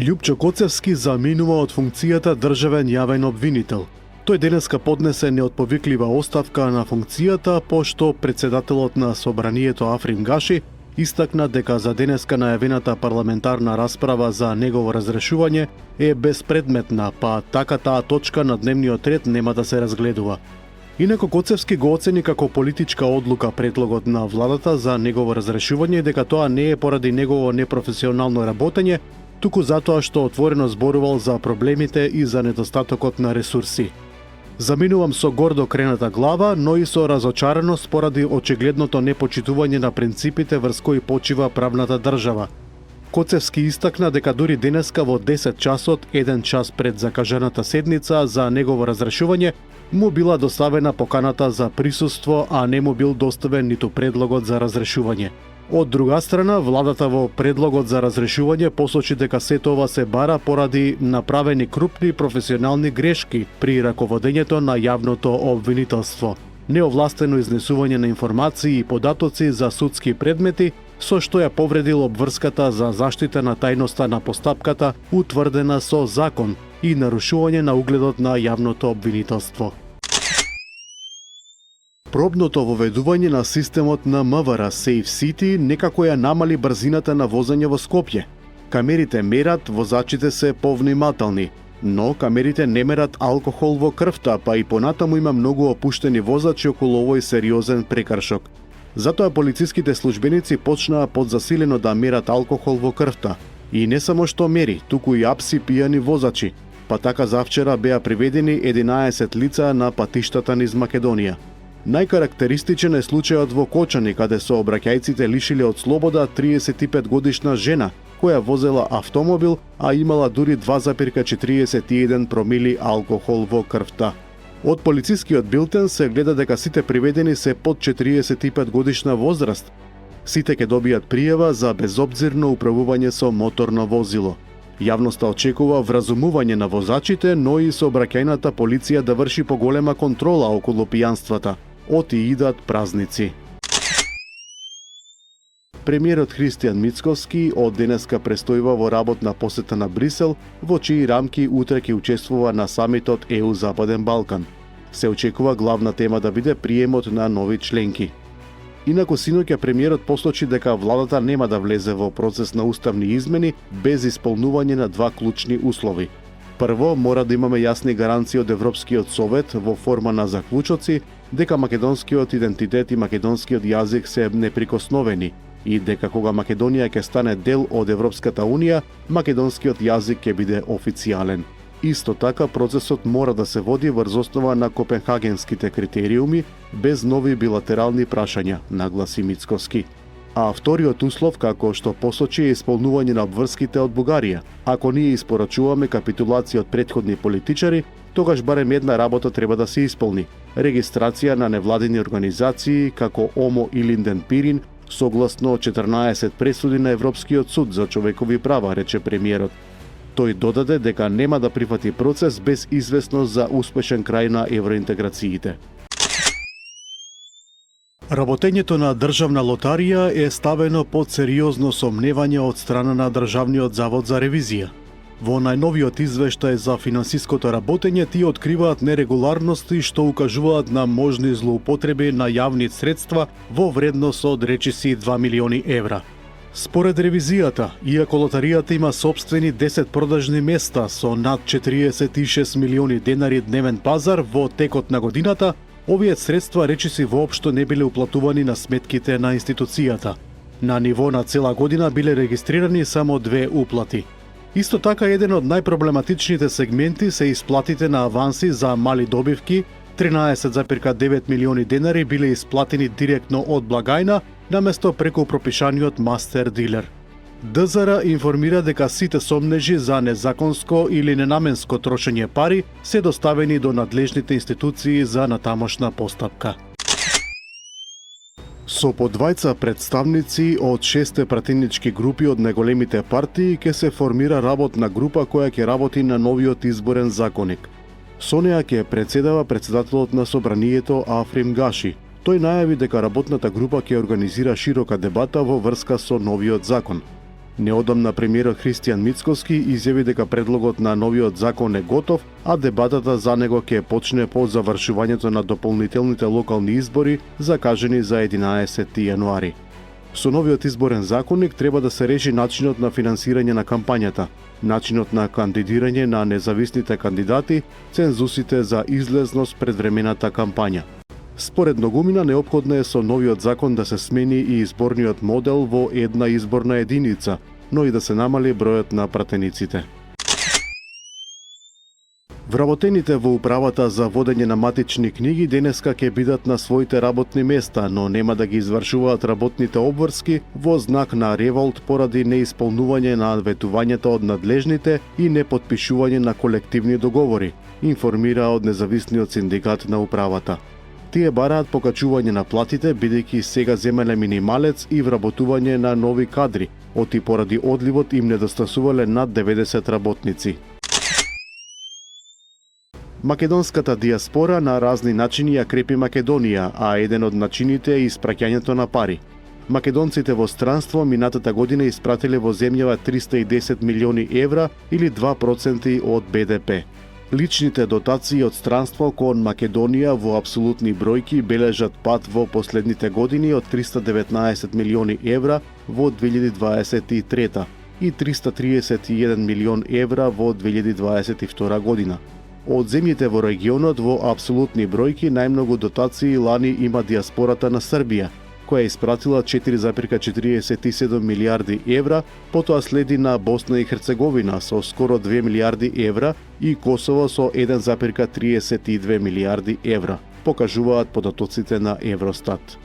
Љупчо Коцевски заминува од функцијата државен јавен обвинител. Тој денеска поднесе неотповиклива оставка на функцијата, пошто председателот на Собранието Африм Гаши истакна дека за денеска најавената парламентарна расправа за негово разрешување е безпредметна, па така таа точка на дневниот ред нема да се разгледува. Инаку Коцевски го оцени како политичка одлука предлогот на владата за негово разрешување, дека тоа не е поради негово непрофесионално работење, туку затоа што отворено зборувал за проблемите и за недостатокот на ресурси. Заминувам со гордо крената глава, но и со разочараност поради очигледното непочитување на принципите врз кои почива правната држава. Коцевски истакна дека дури денеска во 10 часот, 1 час пред закажаната седница за негово разрешување, му била доставена поканата за присуство, а не му бил доставен ниту предлогот за разрешување. Од друга страна, владата во предлогот за разрешување посочи дека сето ова се бара поради направени крупни професионални грешки при раководењето на јавното обвинителство, неовластено изнесување на информации и податоци за судски предмети, со што ја повредил обврската за заштита на тајноста на постапката утврдена со закон и нарушување на угледот на јавното обвинителство. Пробното воведување на системот на МВР Safe City некако ја намали брзината на возење во Скопје. Камерите мерат, возачите се повнимателни, но камерите не мерат алкохол во крвта, па и понатаму има многу опуштени возачи околу овој сериозен прекршок. Затоа полициските службеници почнаа подзасилено да мерат алкохол во крвта. И не само што мери, туку и апси пијани возачи. Па така завчера беа приведени 11 лица на патиштата низ Македонија. Најкарактеристичен е случајот во Кочани, каде сообраќајците лишиле од слобода 35 годишна жена, која возела автомобил, а имала дури 2,41 промили алкохол во крвта. Од полицискиот билтен се гледа дека сите приведени се под 45 годишна возраст. Сите ќе добијат пријава за безобзирно управување со моторно возило. Јавноста очекува вразумување на возачите, но и сообраќајната полиција да врши поголема контрола околу пијанствата. Оти идат празници. Премиерот Христијан Мицкоски од денеска престојува во работна посета на Брисел, во чии рамки утре ќе учествува на самитот ЕУ Западен Балкан. Се очекува главна тема да биде приемот на нови членки. Инаку синоќа премиерот посочи дека владата нема да влезе во процес на уставни измени без исполнување на два клучни услови. Прво, мора да имаме јасни гаранции од Европскиот совет во форма на заклучоци дека македонскиот идентитет и македонскиот јазик се неприкосновени и дека кога Македонија ќе стане дел од Европската Унија, македонскиот јазик ќе биде официјален. Исто така, процесот мора да се води врз основа на копенхагенските критериуми, без нови билатерални прашања, нагласи Мицкоски. А вториот услов, како што посочи, е исполнување на обврските од Бугарија. Ако ние испорачуваме капитулација од претходни политичари, тогаш барем една работа треба да се исполни. Регистрација на невладини организации како ОМО и Линден Пирин, согласно 14 пресуди на Европскиот суд за човекови права, рече премиерот. Тој додаде дека нема да прифати процес без известност за успешен крај на евроинтеграциите. Работењето на Државна лотарија е ставено под сериозно сомневање од страна на Државниот завод за ревизија. Во најновиот извештај за финансиското работење тие откриваат нерегуларности што укажуваат на можни злоупотреби на јавни средства во вредност од речиси 2 милиони евра. Според ревизијата, иако лотаријата има сопствени 10 продажни места со над 46 милиони денари дневен пазар во текот на годината, овие средства речиси воопшто не биле уплатувани на сметките на институцијата. На ниво на цела година биле регистрирани само 2 уплати. Исто така, еден од најпроблематичните сегменти се исплатите на аванси за мали добивки, 13,9 милиони денари биле исплатени директно од благајна, наместо преку пропишаниот мастер дилер. ДЗР информира дека сите сомнежи за незаконско или ненаменско трошење пари се доставени до надлежните институции за натамошна постапка. Со по двајца представници од 6 пратенички групи од најголемите партии ќе се формира работна група која ќе работи на новиот изборен законник. Со неа ќе председава председателот на Собранието Африм Гаши. Тој најави дека работната група ќе организира широка дебата во врска со новиот закон. Неодамна премиерот Христијан Мицкоски изјави дека предлогот на новиот закон е готов, а дебатата за него ќе почне по завршувањето на дополнителните локални избори закажани за 11 јануари. Со новиот изборен законник треба да се реши начинот на финансирање на кампањата, начинот на кандидирање на независните кандидати, цензусите за излезност пред времената кампања. Според многумина, неопходно е со новиот закон да се смени и изборниот модел во една изборна единица, но и да се намали бројот на пратениците. Вработените во управата за водење на матични книги денеска ќе бидат на своите работни места, но нема да ги извршуваат работните обврски во знак на револт поради неисполнување на ветувањата од надлежните и непотпишување на колективни договори, информира од независниот синдикат на управата. Тие бараат покачување на платите, бидејќи сега земеле минималец и вработување на нови кадри, оти поради одливот им недостасувале над 90 работници. Македонската диаспора на разни начини ја крепи Македонија, а еден од начините е испраќањето на пари. Македонците во странство минатата година испратиле во земјава 310 милиони евра или 2% од БДП. Личните дотации од странство кон Македонија во апсолутни бројки бележат пат во последните години од 319 милиони евра во 2023 и 331 милион евра во 2022 година. Од земјите во регионот во апсолутни бројки најмногу дотации лани има диаспората на Србија, која испратила 4,47 милиарди евра, потоа следи на Босна и Херцеговина со скоро 2 милиарди евра и Косово со 1,32 милиарди евра, покажуваат податоците на Евростат.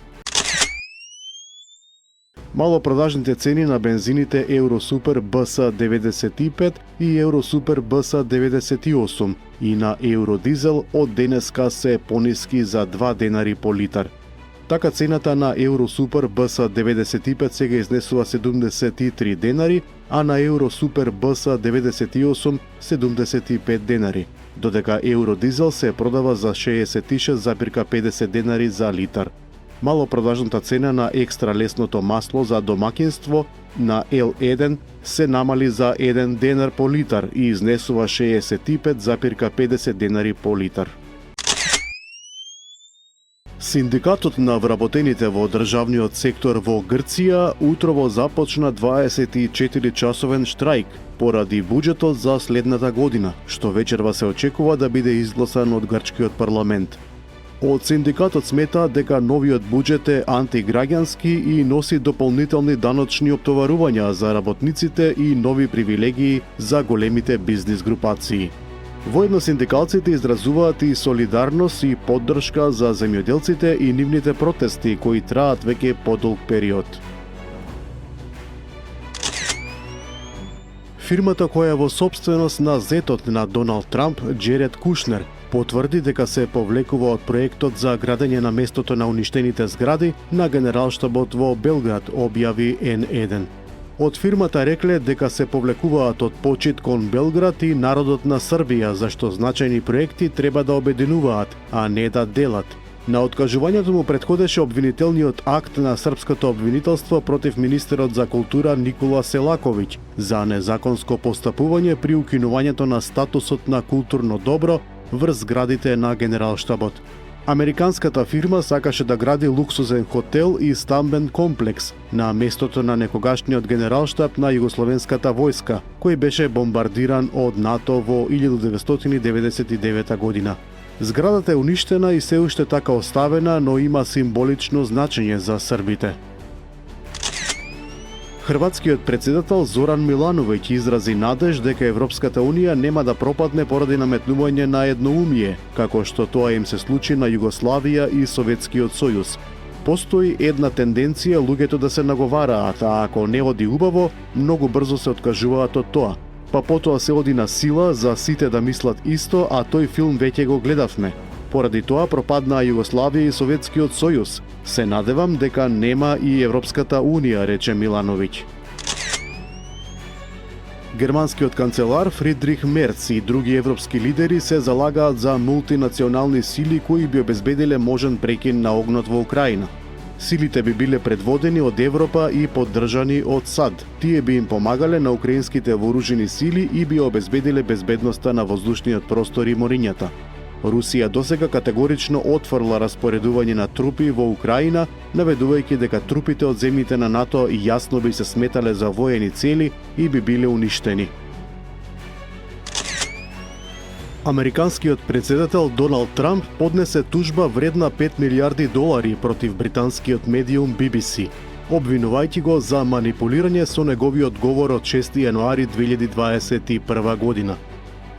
Малопродажните цени на бензините Евросупер БС95 и Евросупер БС98 и на Евродизел од денеска се пониски за 2 денари по литар. Така цената на Евросупер БС95 сега изнесува 73 денари, а на Евросупер БС98 75 денари, додека Евродизел се продава за 66,50 денари за литар. Малопродажната цена на екстра лесното масло за домаќинство на L1 се намали за 1 денар по литар и изнесува 65,50 денари по литар. Синдикатот на вработените во државниот сектор во Грција утрово започна 24-часовен штрајк поради буџетот за следната година, што вечерва се очекува да биде изгласан од грчкиот парламент. Од синдикатот смета дека новиот буџет е антиграѓански и носи дополнителни даночни оптоварувања за работниците и нови привилегии за големите бизнис групации. Воедно синдикалците изразуваат и солидарност и поддршка за земјоделците и нивните протести кои траат веќе подолг период. Фирмата која е во сопственост на зетот на Доналд Трамп, Джеред Кушнер, потврди дека се повлекува од проектот за градење на местото на уништените згради на Генералштабот во Белград, објави N1. Од фирмата рекле дека се повлекуваат од почит кон Белград и народот на Србија, зашто значајни проекти треба да обединуваат, а не да делат. На откажувањето му претходеше обвинителниот акт на српското обвинителство против министерот за култура Никола Селаковиќ за незаконско постапување при укинувањето на статусот на културно добро врз зградите на Генералштабот. Американската фирма сакаше да гради луксузен хотел и стамбен комплекс на местото на некогашниот Генералштаб на Југословенската војска, кој беше бомбардиран од НАТО во 1999 година. Зградата е уништена и се уште така оставена, но има символично значење за србите. Хрватскиот председател Зоран Милановиќ изрази надеж дека Европската Унија нема да пропадне поради наметнување на едноумие, како што тоа им се случи на Југославија и Советскиот сојуз. Постои една тенденција луѓето да се наговараат, а ако не оди убаво, многу брзо се откажуваат од тоа. Па потоа се оди на сила за сите да мислат исто, а тој филм веќе го гледавме. Поради тоа пропаднаа Југославија и Советскиот сојуз. Се надевам дека нема и Европската Унија, рече Милановиќ. Германскиот канцелар Фридрих Мерц и други европски лидери се залагаат за мултинационални сили кои би обезбедиле можен прекин на огнот во Украина. Силите би биле предводени од Европа и поддржани од САД. Тие би им помагале на украинските вооружени сили и би обезбедиле безбедноста на воздушниот простор и морињата. Русија досега категорично отфрла распоредување на трупи во Украина, наведувајќи дека трупите од земјите на НАТО јасно би се сметале за воени цели и би биле уништени. Американскиот председател Доналд Трамп поднесе тужба вредна $5 милиарди против британскиот медиум BBC, обвинувајќи го за манипулирање со неговиот говор од 6 јануари 2021 година.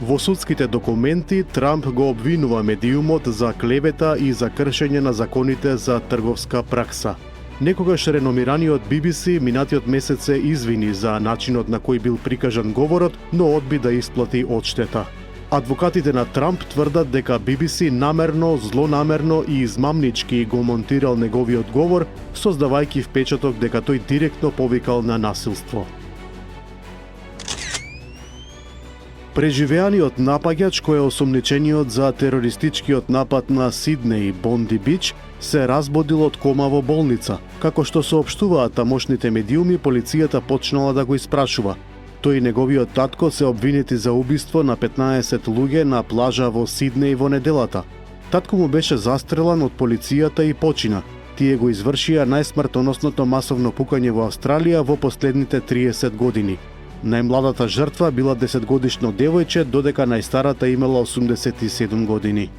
Во судските документи Трамп го обвинува медиумот за клевета и за кршење на законите за трговска пракса. Некогаш реномираниот BBC минатиот месец се извини за начинот на кој бил прикажан говорот, но одби да исплати одштета. Адвокатите на Трамп тврдат дека BBC намерно, злонамерно и измамнички го монтирал неговиот говор, создавајќи впечаток дека тој директно повикал на насилство. Преживеаниот напаѓач кој е осомничениот за терористичкиот напад на Сиднеј, Бонди Бич, се разбудил од кома во болница. Како што соопштуваат тамошните медиуми, полицијата почнала да го испрашува. Тој и неговиот татко се обвинети за убиство на 15 луѓе на плажа во Сиднеј во неделата. Татко му беше застрелан од полицијата и почина. Тие го извршија најсмртоносното масовно пукање во Австралија во последните 30 години. Најмладата жртва била 10-годишно девојче, додека најстарата имала 87 години.